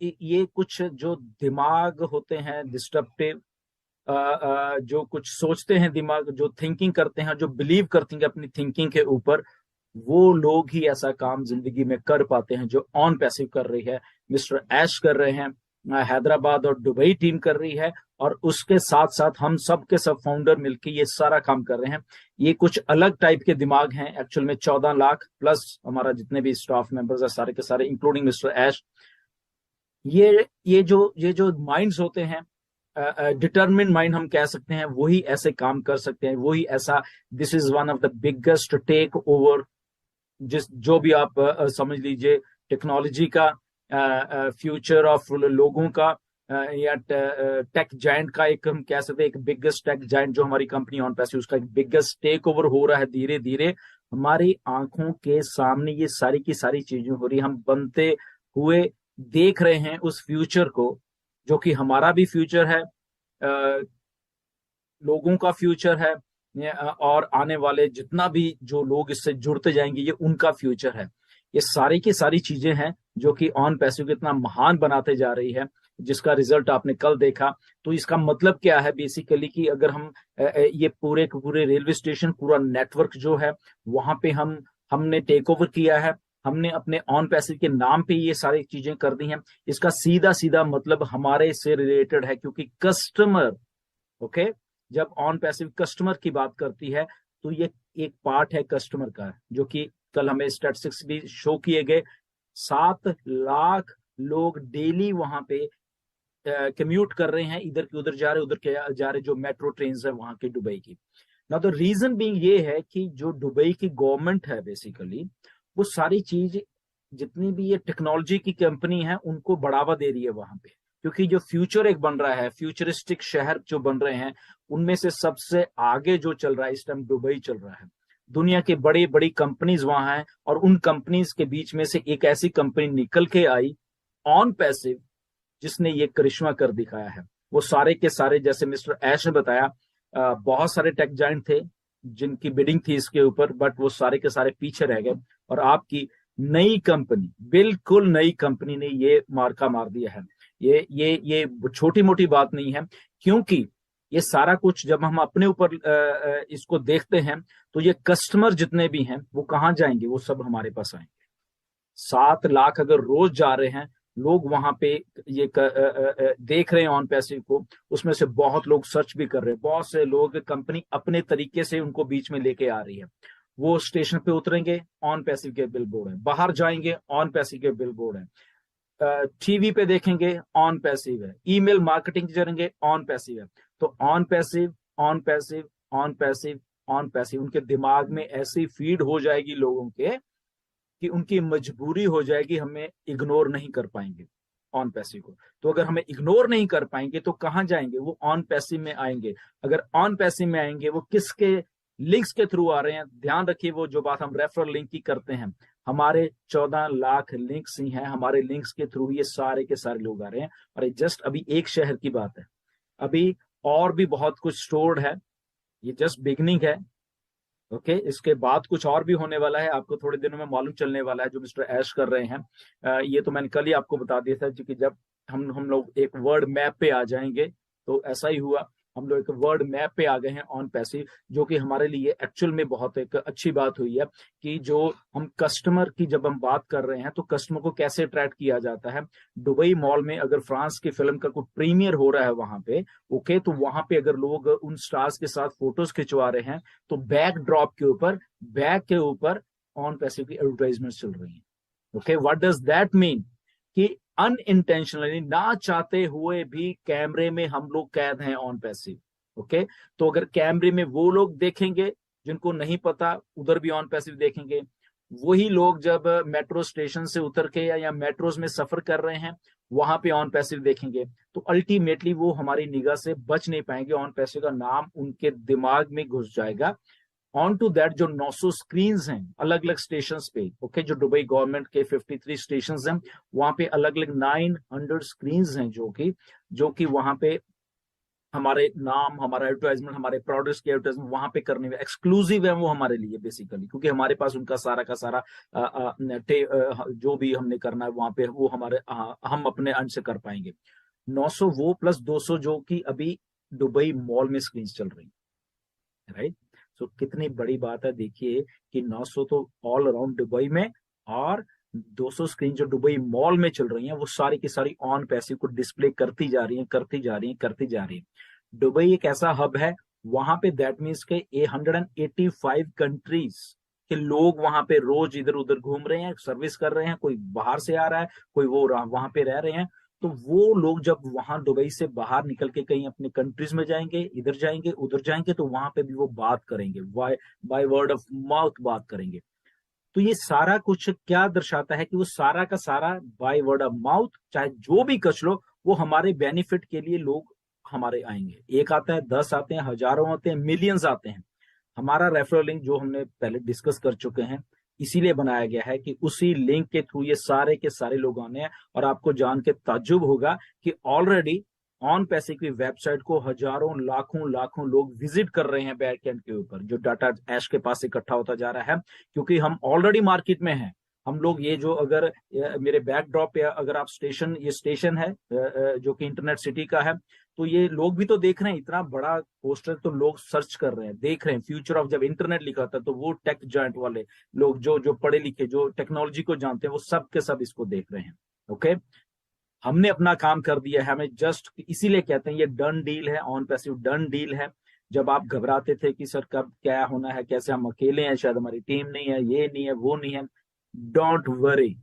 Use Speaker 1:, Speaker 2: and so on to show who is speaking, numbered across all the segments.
Speaker 1: ये कुछ जो दिमाग होते हैं डिस्ट्रप्टिव, जो कुछ सोचते हैं दिमाग, जो थिंकिंग करते हैं, जो बिलीव करते हैं अपनी थिंकिंग के ऊपर, वो लोग ही ऐसा काम जिंदगी में कर पाते हैं जो ऑन पैसिव कर रही है। मिस्टर ऐश कर रहे हैं, हैदराबाद और दुबई टीम कर रही है, और उसके साथ साथ हम सब के सब फाउंडर मिलकर ये सारा काम कर रहे हैं। ये कुछ अलग टाइप के दिमाग हैं एक्चुअल में। 14 लाख प्लस हमारा जितने भी स्टाफ मेंबर्स है सारे के सारे, इंक्लूडिंग मिस्टर ऐश। ये जो माइंड्स होते हैं, डिटर्मिन माइंड हम कह सकते हैं, वही ऐसे काम कर सकते हैं, वही ऐसा। This is one of the biggest takeover, जिस जो भी आप समझ लीजिए, टेक्नोलॉजी का फ्यूचर ऑफ लोगों का, या टेक जायंट का, एक हम कह सकते हैं एक बिगेस्ट टेक जायंट जो हमारी कंपनी ऑन पैसिव, उसका एक बिगेस्ट टेक ओवर हो रहा है धीरे धीरे हमारी आंखों के सामने। ये सारी की सारी चीजें हो रही, हम बनते हुए देख रहे हैं उस फ्यूचर को, जो कि हमारा भी फ्यूचर है, लोगों का फ्यूचर है, और आने वाले जितना भी जो लोग इससे जुड़ते जाएंगे ये उनका फ्यूचर है। ये सारी की सारी चीजें हैं जो कि ऑन पैसिव को इतना महान बनाते जा रही है, जिसका रिजल्ट आपने कल देखा। तो इसका मतलब क्या है बेसिकली, कि अगर हम ये पूरे के पूरे रेलवे स्टेशन, पूरा नेटवर्क जो है वहां पे हमने टेक ओवर किया है, हमने अपने ऑन पैसिव के नाम पे ये सारी चीजें कर दी हैं। इसका सीधा सीधा मतलब हमारे से रिलेटेड है, क्योंकि कस्टमर, ओके, जब ऑन पैसिव कस्टमर की बात करती है तो ये एक पार्ट है कस्टमर का, जो कि कल हमें स्टैटिस्टिक्स भी शो किए गए। 7 लाख लोग डेली वहां पे कम्यूट कर रहे हैं, इधर के उधर जा रहे, उधर के जा रहे, जो मेट्रो ट्रेन है वहां के दुबई की। ना तो रीजन बीइंग ये है कि जो दुबई की गवर्नमेंट है बेसिकली, वो सारी चीज, जितनी भी ये टेक्नोलॉजी की कंपनी है उनको बढ़ावा दे रही है वहां पे, क्योंकि जो फ्यूचर एक बन रहा है, फ्यूचरिस्टिक शहर जो बन रहे हैं, उनमें से सबसे आगे जो चल रहा है इस टाइम दुबई चल रहा है। दुनिया के बड़ी बड़ी कंपनीज वहां हैं, और उन कंपनीज के बीच में से एक ऐसी कंपनी निकल के आई, ऑन पैसिव, जिसने ये करिश्मा कर दिखाया है। वो सारे के सारे, जैसे मिस्टर ऐश ने बताया, बहुत सारे टेक जायंट थे जिनकी बिडिंग थी इसके ऊपर, बट वो सारे के सारे पीछे रह गए, और आपकी नई कंपनी, बिल्कुल नई कंपनी ने ये मार्का मार दिया है। ये छोटी मोटी बात नहीं है, क्योंकि ये सारा कुछ जब हम अपने ऊपर इसको देखते हैं, तो ये कस्टमर जितने भी हैं वो कहाँ जाएंगे, वो सब हमारे पास आएंगे। 7 लाख अगर रोज जा रहे हैं लोग वहां पे, देख रहे हैं ऑन पैसिव को, उसमें से बहुत लोग सर्च भी कर रहे हैं, बहुत से लोग, कंपनी अपने तरीके से उनको बीच में लेके आ रही है। वो स्टेशन पे उतरेंगे, ऑन पैसिव के बिल बोर्ड है, बाहर जाएंगे, ऑन पैसिव के बिल बोर्ड है, टीवी पे देखेंगे, ऑन पैसिव है, ईमेल मार्केटिंग करेंगे, ऑन पैसिव है। तो on passive, on passive, on passive, on passive, उनके दिमाग में ऐसी फीड हो जाएगी लोगों के, कि उनकी मजबूरी हो जाएगी, हमें इग्नोर नहीं कर पाएंगे ऑन पैसिव को। तो अगर हमें इग्नोर नहीं कर पाएंगे तो कहां जाएंगे, वो ऑन पैसिव में आएंगे। अगर ऑन पैसिव में आएंगे, वो किसके लिंक्स के थ्रू आ रहे हैं, ध्यान रखिए, वो जो बात हम रेफरल लिंक की करते हैं, हमारे 14 लाख लिंक्स ही हैं, हमारे लिंक्स के थ्रू ये सारे के सारे लोग आ रहे हैं। और जस्ट अभी एक शहर की बात है, अभी और भी बहुत कुछ स्टोर्ड है, ये जस्ट बिगनिंग है। ओके, इसके बाद कुछ और भी होने वाला है, आपको थोड़े दिनों में मालूम चलने वाला है, जो मिस्टर ऐश कर रहे हैं। ये तो मैंने कल ही आपको बता दिया था, क्योंकि जब हम लोग एक वर्ड मैप पे आ जाएंगे, तो ऐसा ही हुआ, हम लोग एक वर्ड मैप पे आ गए हैं ऑन पैसिव, जो कि हमारे लिए एक्चुअल में बहुत एक अच्छी बात हुई है, कि जो हम कस्टमर की जब हम बात कर रहे हैं, तो कस्टमर को कैसे अट्रैक्ट किया जाता है। दुबई मॉल में अगर फ्रांस की फिल्म का कोई प्रीमियर हो रहा है वहां पे, ओके, तो वहां पे अगर लोग उन स्टार्स के साथ फोटोज खिंचवा रहे हैं, तो बैक ड्रॉप के ऊपर, बैक के ऊपर ऑन पैसिव की एडवर्टाइजमेंट चल रही है। Okay, what does that mean, कि अनइंटेंशनली, ना चाहते हुए भी कैमरे में हम लोग कैद हैं ऑन पैसिव। ओके, तो अगर कैमरे में वो लोग देखेंगे जिनको नहीं पता, उधर भी ऑन पैसिव देखेंगे। वही लोग जब मेट्रो स्टेशन से उतर के या मेट्रोज में सफर कर रहे हैं, वहां पे ऑन पैसिव देखेंगे, तो अल्टीमेटली वो हमारी निगाह से बच नहीं पाएंगे, ऑन पैसिव का नाम उनके दिमाग में घुस जाएगा। ऑन टू दैट, जो 900 स्क्रीन हैं अलग अलग स्टेशन पे, ओके, जो दुबई गवर्नमेंट के 53 स्टेशन हैं, वहां पे अलग अलग 900 स्क्रीन हैं, जो कि वहां पे हमारे नाम, हमारा एडवर्टाइजमेंट, हमारे प्रोडक्ट्स के एडवर्टाइजमेंट वहां पे करने में एक्सक्लूसिव है वो हमारे लिए बेसिकली, क्योंकि हमारे पास उनका सारा का सारा जो भी हमने करना है वहां पे वो हमारे हम अपने अंश से कर पाएंगे। 900 वो प्लस 200 जो कि अभी दुबई मॉल में स्क्रीन चल रही है, राइट। सो कितनी बड़ी बात है, देखिए कि 900 तो ऑल अराउंड दुबई में, और 200 स्क्रीन जो दुबई मॉल में चल रही हैं वो सारी की सारी ऑन पैसिव को डिस्प्ले करती जा रही हैं, करती जा रही हैं, करती जा रही हैं। दुबई एक ऐसा हब है, वहां पे दैट मीन्स के 185 कंट्रीज के लोग वहां पे रोज इधर उधर घूम रहे हैं, सर्विस कर रहे हैं, कोई बाहर से आ रहा है, कोई वो वहां पे रह रहे हैं। तो वो लोग जब वहां दुबई से बाहर निकल के कहीं अपने कंट्रीज में जाएंगे, इधर जाएंगे उधर जाएंगे, तो वहां पे भी वो बात करेंगे, बाय वर्ड ऑफ माउथ बात करेंगे। तो ये सारा कुछ क्या दर्शाता है कि वो सारा का सारा बाय वर्ड ऑफ माउथ, चाहे जो भी कच लो, वो हमारे बेनिफिट के लिए लोग हमारे आएंगे। एक आता है, 10 आते हैं, हजारों आते हैं, मिलियंस आते हैं। हमारा रेफरल लिंक जो हमने पहले डिस्कस कर चुके हैं, इसीलिए बनाया गया है कि उसी लिंक के थ्रू ये सारे के सारे लोग आने हैं। और आपको जान के ताज्जुब होगा कि ऑलरेडी ऑन पैसे की वेबसाइट को हजारों लाखों लाखों लोग विजिट कर रहे हैं बैकएंड के ऊपर, जो डाटा ऐश के पास इकट्ठा होता जा रहा है, क्योंकि हम ऑलरेडी मार्केट में हैं। हम लोग ये जो अगर मेरे बैकड्रॉप पे अगर आप स्टेशन, ये स्टेशन है जो कि इंटरनेट सिटी का है, तो ये लोग भी तो देख रहे हैं, इतना बड़ा पोस्टर तो लोग सर्च कर रहे हैं, देख रहे हैं। फ्यूचर ऑफ जब इंटरनेट लिखा था तो वो टेक जॉइंट वाले लोग जो जो पढ़े लिखे, जो टेक्नोलॉजी को जानते हैं, वो सब के सब इसको देख रहे हैं। ओके, हमने अपना काम कर दिया है, हमें जस्ट इसीलिए कहते हैं ये डन डील है, ऑन पैसिव डन डील है। जब आप घबराते थे कि सर कब क्या होना है, कैसे, हम अकेले हैं, शायद हमारी टीम नहीं है, ये नहीं है, वो नहीं है, डोंट वरी।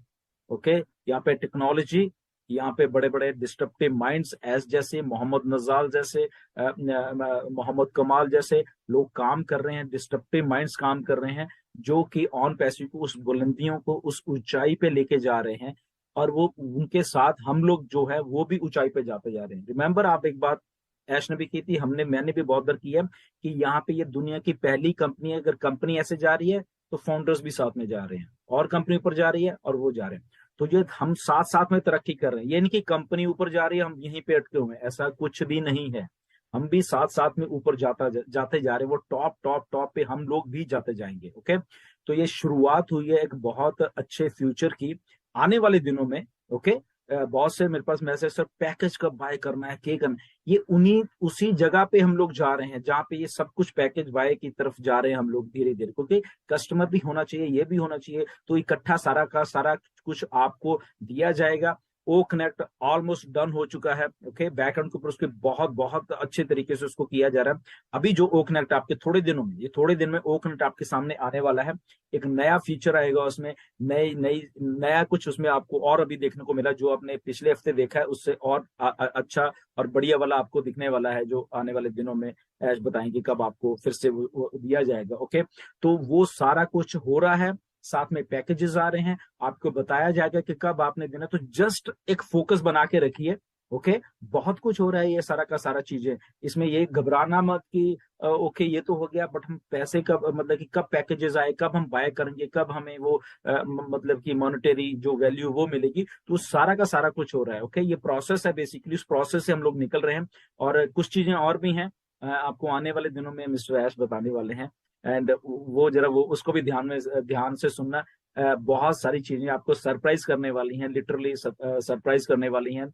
Speaker 1: ओके, यहाँ पे टेक्नोलॉजी, यहाँ पे बड़े बड़े डिस्ट्रप्टिव माइंड्स एस जैसे मोहम्मद नजाल जैसे मोहम्मद कमाल जैसे लोग काम कर रहे हैं, डिस्ट्रप्टिव माइंड्स काम कर रहे हैं, जो कि ऑन पैसिव को उस बुलंदियों को, उस ऊंचाई पे लेके जा रहे हैं। और वो उनके साथ हम लोग जो है वो भी ऊंचाई पे जाते जा रहे हैं। रिमेंबर, आप एक बात ऐश ने भी की थी, मैंने भी बहुत बार की है, कि यहाँ पे ये दुनिया की पहली कंपनी है। अगर कंपनी ऐसे जा रही है तो फाउंडर्स भी साथ में जा रहे हैं, और कंपनी ऊपर जा रही है और वो जा रहे हैं। तो ये हम साथ साथ में तरक्की कर रहे हैं, ये नहीं कि कंपनी ऊपर जा रही है हम यहीं पे अटके हुए हैं, ऐसा कुछ भी नहीं है। हम भी साथ साथ में ऊपर जाते जा रहे हैं, वो टॉप टॉप टॉप पे हम लोग भी जाते जाएंगे। ओके, तो ये शुरुआत हुई है एक बहुत अच्छे फ्यूचर की आने वाले दिनों में। ओके, बहुत से मेरे पास मैसेज, सर पैकेज कब बाय करना है, क्या करना है? ये उन्हीं उसी जगह पे हम लोग जा रहे हैं जहाँ पे ये सब कुछ पैकेज बाय की तरफ जा रहे हैं हम लोग धीरे धीरे, क्योंकि कस्टमर भी होना चाहिए, ये भी होना चाहिए, तो इकट्ठा सारा का सारा कुछ आपको दिया जाएगा। ओ कनेक्ट ऑलमोस्ट डन हो चुका है। ओके, बैकएंड के ऊपर उसके बहुत बहुत अच्छे तरीके से उसको किया जा रहा है। अभी जो ओ कनेक्ट आपके थोड़े दिनों में, ये थोड़े दिन में ओ कनेक्ट आपके सामने आने वाला है। एक नया फीचर आएगा उसमें, नई नई नया कुछ उसमें आपको और अभी देखने को मिला, जो आपने पिछले हफ्ते देखा है उससे और अच्छा और बढ़िया वाला आपको दिखने वाला है, जो आने वाले दिनों में ऐश बताएंगे कब आपको फिर से वो दिया जाएगा। ओके, तो वो सारा कुछ हो रहा है, साथ में पैकेजेस आ रहे हैं, आपको बताया जाएगा कि कब आपने देना। तो जस्ट एक फोकस बना के रखिए। ओके, बहुत कुछ हो रहा है, ये सारा का सारा चीजें, इसमें ये घबराना मत कि ओके ये तो हो गया, बट हम पैसे कब, मतलब कि कब पैकेजेस आए, कब हम बाय करेंगे, कब हमें वो मतलब कि मॉनेटरी जो वैल्यू वो मिलेगी, तो सारा का सारा कुछ हो रहा है। ओके, ये प्रोसेस है बेसिकली, उस प्रोसेस से हम लोग निकल रहे हैं। और कुछ चीजें और भी हैं, आपको आने वाले दिनों में मिस्टर ऐश बताने वाले हैं। एंड वो जरा वो उसको भी ध्यान से सुनना। बहुत सारी चीजें आपको सरप्राइज करने वाली हैं, लिटरली सरप्राइज करने वाली हैं।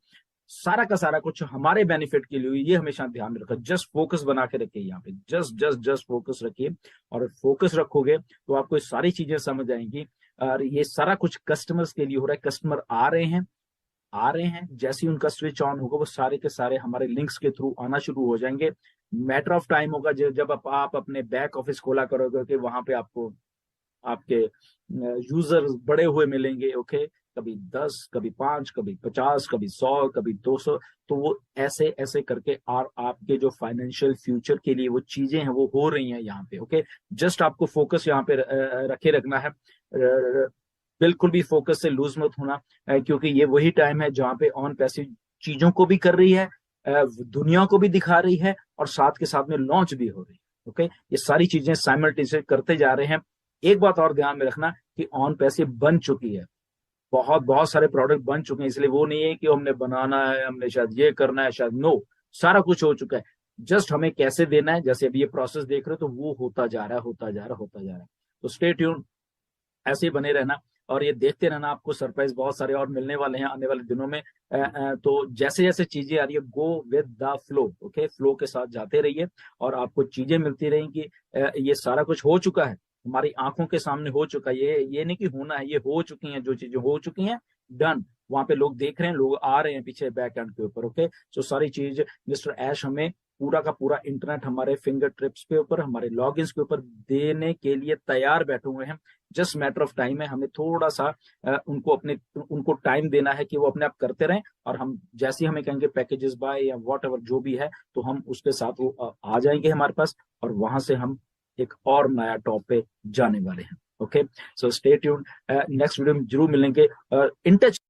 Speaker 1: सारा का सारा कुछ हमारे बेनिफिट के लिए, ये हमेशा ध्यान में रखो। जस्ट फोकस बना के रखिए यहाँ पे, जस्ट जस्ट जस्ट फोकस रखिए। और फोकस रखोगे तो आपको सारी चीजें समझ आएंगी। और ये सारा कुछ कस्टमर्स के लिए हो रहा है। कस्टमर आ रहे हैं, आ रहे हैं, जैसे ही उनका स्विच ऑन होगा वो सारे के सारे हमारे लिंक्स के थ्रू आना शुरू हो जाएंगे। मैटर ऑफ टाइम होगा जब आप अपने बैक ऑफिस खोला करोगे कि वहां पे आपको आपके यूजर बढ़े हुए मिलेंगे। ओके, कभी 10, कभी 5, कभी 50, कभी 100, कभी 200। तो वो ऐसे ऐसे करके और आपके जो फाइनेंशियल फ्यूचर के लिए वो चीजें हैं वो हो रही हैं यहाँ पे। ओके, जस्ट आपको फोकस यहाँ पे रखे रखना है। बिल्कुल भी फोकस से लूज मत होना, क्योंकि ये वही टाइम है जहाँ पे ऑन पैसिव चीजों को भी कर रही है, दुनिया को भी दिखा रही है, और साथ के साथ में लॉन्च भी हो रही है। ओके, ये सारी चीजें साइमल्टेनियसली करते जा रहे हैं। एक बात और ध्यान में रखना कि ऑन पैसिव बन चुकी है, बहुत बहुत सारे प्रोडक्ट बन चुके हैं, इसलिए वो नहीं है कि हमने बनाना है, हमने शायद ये करना है, शायद नो, सारा कुछ हो चुका है। जस्ट हमें कैसे देना है, जैसे अभी ये प्रोसेस देख रहे हो, तो वो होता जा रहा है, होता जा रहा है, होता जा रहा है। तो स्टे ट्यून, ऐसे ही बने रहना और ये देखते रहना, आपको सरप्राइज बहुत सारे और मिलने वाले हैं आने वाले दिनों में। तो जैसे जैसे चीजें आ रही है, go with the flow, okay, flow के साथ जाते रहिए और आपको चीजें मिलती रहेंगी। ये सारा कुछ हो चुका है, हमारी आंखों के सामने हो चुका है, ये नहीं कि होना है, ये हो चुकी हैं, जो चीजें हो चुकी हैं, डन। वहां पे लोग देख रहे हैं, लोग आ रहे हैं पीछे बैक एंड के ऊपर, ओके। सो सारी चीज मिस्टर ऐश हमें पूरा का पूरा इंटरनेट हमारे फिंगर ट्रिप्स के ऊपर, हमारे लॉगिन्स के ऊपर देने के लिए तैयार बैठे हुए हैं। जस्ट मैटर ऑफ टाइम है, हमें थोड़ा सा उनको टाइम देना है कि वो अपने आप करते रहें, और हम जैसे ही हमें कहेंगे पैकेजेस बाय या वॉट एवर जो भी है, तो हम उसके साथ वो आ जाएंगे हमारे पास, और वहां से हम एक और नया टॉप पे जाने वाले हैं। Okay, so stay tuned, next video में जरूर मिलेंगे। In touch